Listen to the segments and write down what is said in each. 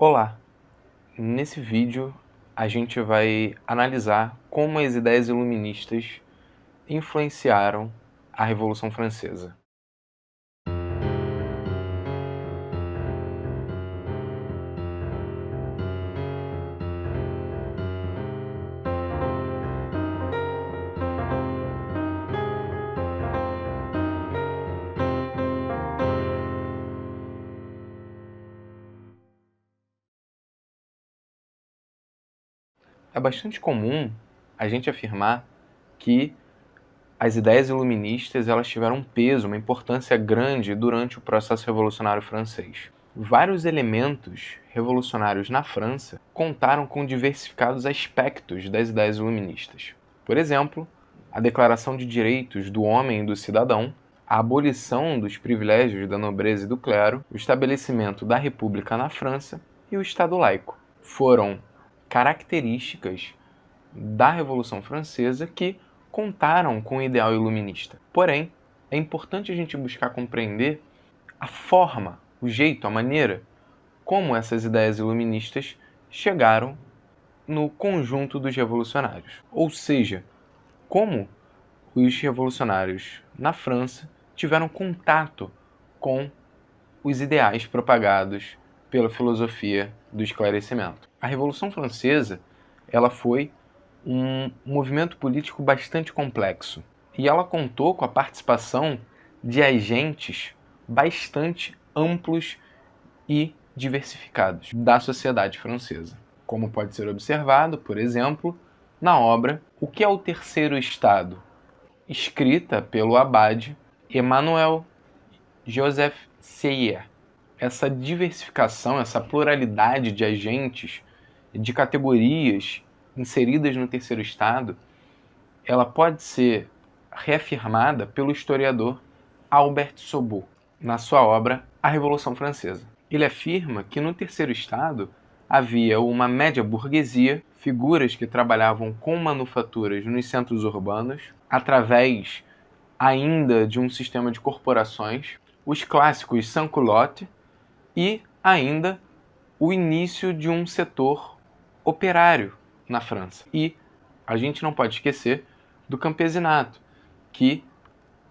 Olá! Nesse vídeo a gente vai analisar como as ideias iluministas influenciaram a Revolução Francesa. É bastante comum a gente afirmar que as ideias iluministas elas tiveram um peso, uma importância grande durante o processo revolucionário francês. Vários elementos revolucionários na França contaram com diversificados aspectos das ideias iluministas. Por exemplo, a Declaração de Direitos do Homem e do Cidadão, a abolição dos privilégios da nobreza e do clero, o estabelecimento da República na França e o Estado laico. Foram características da Revolução Francesa que contaram com o ideal iluminista. Porém, é importante a gente buscar compreender a forma, o jeito, a maneira como essas ideias iluministas chegaram no conjunto dos revolucionários. Ou seja, como os revolucionários na França tiveram contato com os ideais propagados pela filosofia do esclarecimento. A Revolução Francesa ela foi um movimento político bastante complexo e ela contou com a participação de agentes bastante amplos e diversificados da sociedade francesa, como pode ser observado, por exemplo, na obra O que é o Terceiro Estado, escrita pelo abade Emmanuel Joseph Sieyès. Essa diversificação, essa pluralidade de agentes, de categorias inseridas no Terceiro Estado, ela pode ser reafirmada pelo historiador Albert Sobot, na sua obra A Revolução Francesa. Ele afirma que no Terceiro Estado havia uma média burguesia, figuras que trabalhavam com manufaturas nos centros urbanos, através ainda de um sistema de corporações, os clássicos sans-culottes e ainda o início de um setor operário na França. E a gente não pode esquecer do campesinato, que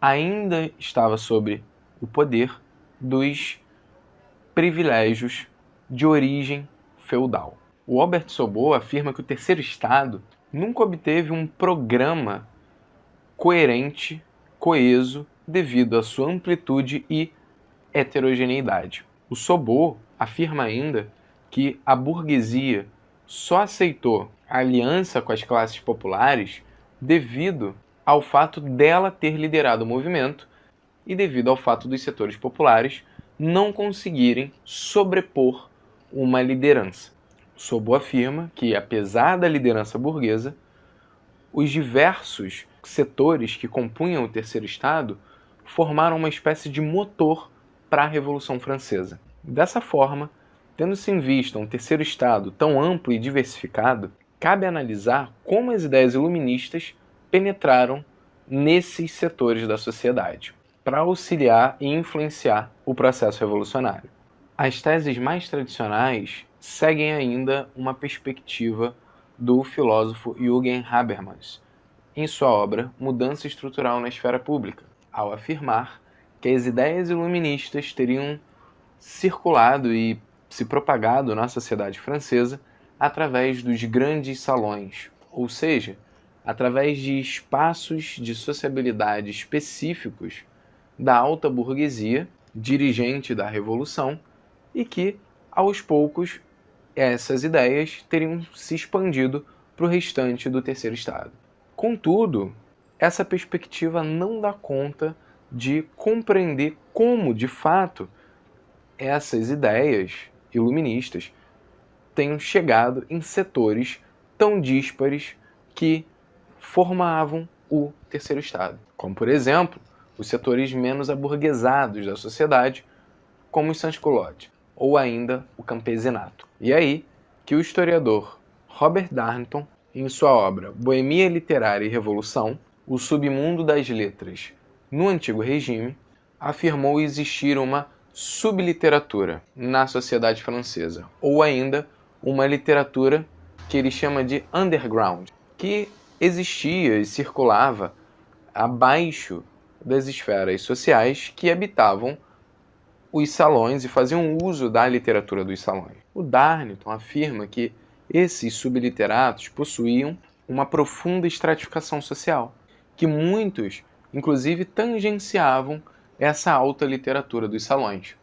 ainda estava sob o poder dos privilégios de origem feudal. O Albert Sobot afirma que o Terceiro Estado nunca obteve um programa coerente, coeso, devido à sua amplitude e heterogeneidade. O Sobot afirma ainda que a burguesia só aceitou a aliança com as classes populares devido ao fato dela ter liderado o movimento e devido ao fato dos setores populares não conseguirem sobrepor uma liderança. Sobot afirma que, apesar da liderança burguesa, os diversos setores que compunham o Terceiro Estado formaram uma espécie de motor para a Revolução Francesa. Dessa forma, tendo-se em vista um Terceiro Estado tão amplo e diversificado, cabe analisar como as ideias iluministas penetraram nesses setores da sociedade, para auxiliar e influenciar o processo revolucionário. As teses mais tradicionais seguem ainda uma perspectiva do filósofo Jürgen Habermas, em sua obra Mudança Estrutural na Esfera Pública, ao afirmar que as ideias iluministas teriam circulado e se propagado na sociedade francesa através dos grandes salões, ou seja, através de espaços de sociabilidade específicos da alta burguesia, dirigente da Revolução, e que, aos poucos, essas ideias teriam se expandido para o restante do Terceiro Estado. Contudo, essa perspectiva não dá conta de compreender como, de fato, essas ideias iluministas tenham chegado em setores tão díspares que formavam o Terceiro Estado, como, por exemplo, os setores menos aburguesados da sociedade, como os sans-culottes, ou ainda o campesinato. E aí que o historiador Robert Darnton, em sua obra Boemia Literária e Revolução, o submundo das letras no Antigo Regime, afirmou existir uma subliteratura na sociedade francesa, ou ainda uma literatura que ele chama de underground, que existia e circulava abaixo das esferas sociais que habitavam os salões e faziam uso da literatura dos salões. O Darnton afirma que esses subliteratos possuíam uma profunda estratificação social, que muitos, inclusive, tangenciavam essa alta literatura dos salões,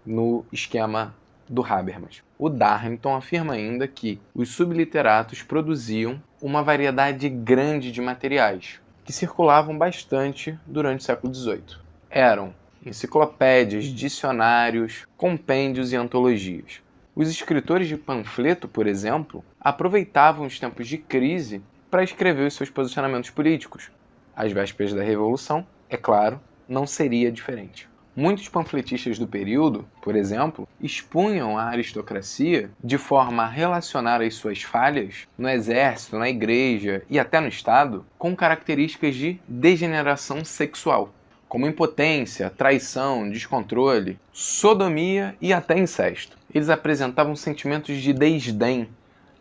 no esquema do Habermas. O Darnton afirma ainda que os subliteratos produziam uma variedade grande de materiais, que circulavam bastante durante o século XVIII. Eram enciclopédias, dicionários, compêndios e antologias. Os escritores de panfleto, por exemplo, aproveitavam os tempos de crise para escrever os seus posicionamentos políticos. Às vésperas da Revolução, é claro, não seria diferente. Muitos panfletistas do período, por exemplo, expunham a aristocracia de forma a relacionar as suas falhas no exército, na igreja e até no Estado com características de degeneração sexual, como impotência, traição, descontrole, sodomia e até incesto. Eles apresentavam sentimentos de desdém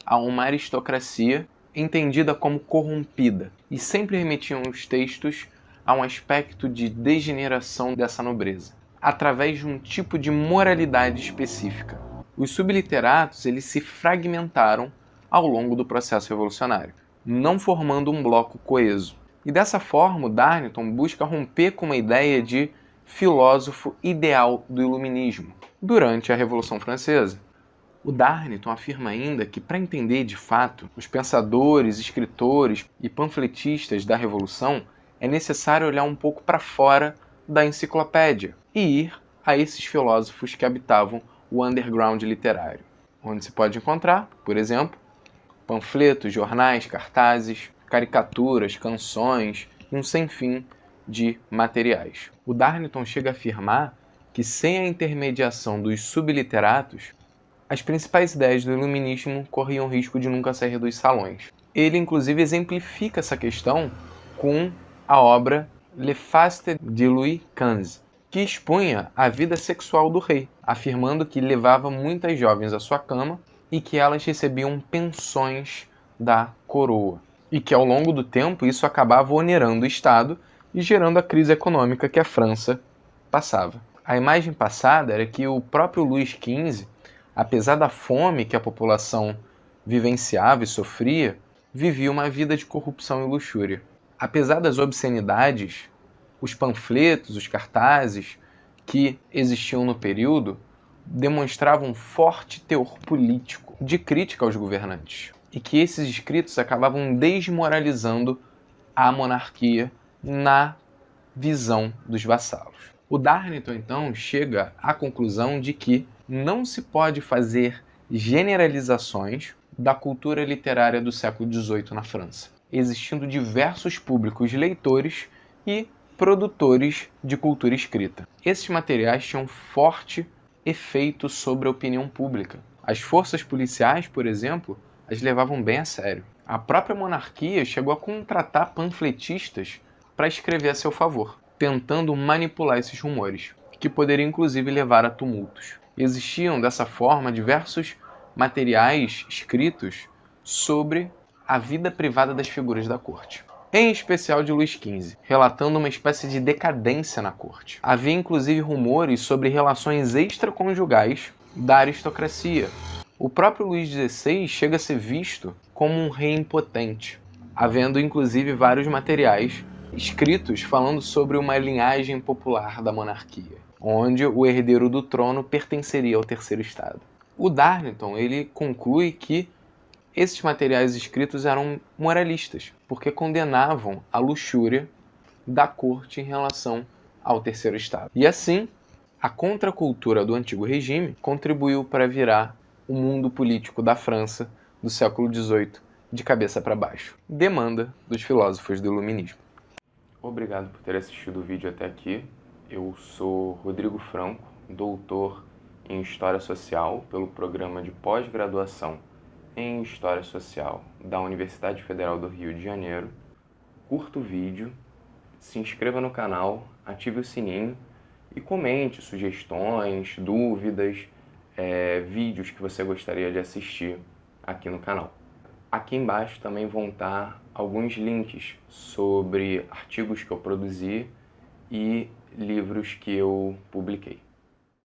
a uma aristocracia entendida como corrompida e sempre remetiam os textos a um aspecto de degeneração dessa nobreza, através de um tipo de moralidade específica. Os subliteratos eles se fragmentaram ao longo do processo revolucionário, não formando um bloco coeso. E dessa forma, o Darnton busca romper com uma ideia de filósofo ideal do iluminismo durante a Revolução Francesa. O Darnton afirma ainda que, para entender de fato os pensadores, escritores e panfletistas da Revolução, é necessário olhar um pouco para fora da enciclopédia e ir a esses filósofos que habitavam o underground literário, onde se pode encontrar, por exemplo, panfletos, jornais, cartazes, caricaturas, canções e um sem fim de materiais. O Darnton chega a afirmar que, sem a intermediação dos subliteratos, as principais ideias do iluminismo corriam risco de nunca sair dos salões. Ele, inclusive, exemplifica essa questão com a obra Le Faste de Louis XV, que expunha a vida sexual do rei, afirmando que levava muitas jovens à sua cama e que elas recebiam pensões da coroa, e que ao longo do tempo isso acabava onerando o Estado e gerando a crise econômica que a França passava. A imagem passada era que o próprio Luís XV, apesar da fome que a população vivenciava e sofria, vivia uma vida de corrupção e luxúria. Apesar das obscenidades, os panfletos, os cartazes que existiam no período demonstravam um forte teor político de crítica aos governantes, e que esses escritos acabavam desmoralizando a monarquia na visão dos vassalos. O Darnton, então, chega à conclusão de que não se pode fazer generalizações da cultura literária do século XVIII na França, existindo diversos públicos leitores e produtores de cultura escrita. Esses materiais tinham forte efeito sobre a opinião pública. As forças policiais, por exemplo, as levavam bem a sério. A própria monarquia chegou a contratar panfletistas para escrever a seu favor, tentando manipular esses rumores, que poderiam inclusive levar a tumultos. Existiam, dessa forma, diversos materiais escritos sobre a vida privada das figuras da corte, em especial de Luís XV, relatando uma espécie de decadência na corte. Havia inclusive rumores sobre relações extraconjugais da aristocracia. O próprio Luís XVI chega a ser visto como um rei impotente, havendo inclusive vários materiais escritos falando sobre uma linhagem popular da monarquia, onde o herdeiro do trono pertenceria ao terceiro estado. O Darnton ele conclui que esses materiais escritos eram moralistas, porque condenavam a luxúria da corte em relação ao terceiro estado. E assim, a contracultura do antigo regime contribuiu para virar o mundo político da França do século XVIII de cabeça para baixo. Demanda dos filósofos do iluminismo. Obrigado por ter assistido o vídeo até aqui. Eu sou Rodrigo Franco, doutor em História Social pelo programa de pós-graduação em História Social da Universidade Federal do Rio de Janeiro. Curta o vídeo, se inscreva no canal, ative o sininho e comente sugestões, dúvidas, vídeos que você gostaria de assistir aqui no canal. Aqui embaixo também vão estar alguns links sobre artigos que eu produzi e livros que eu publiquei.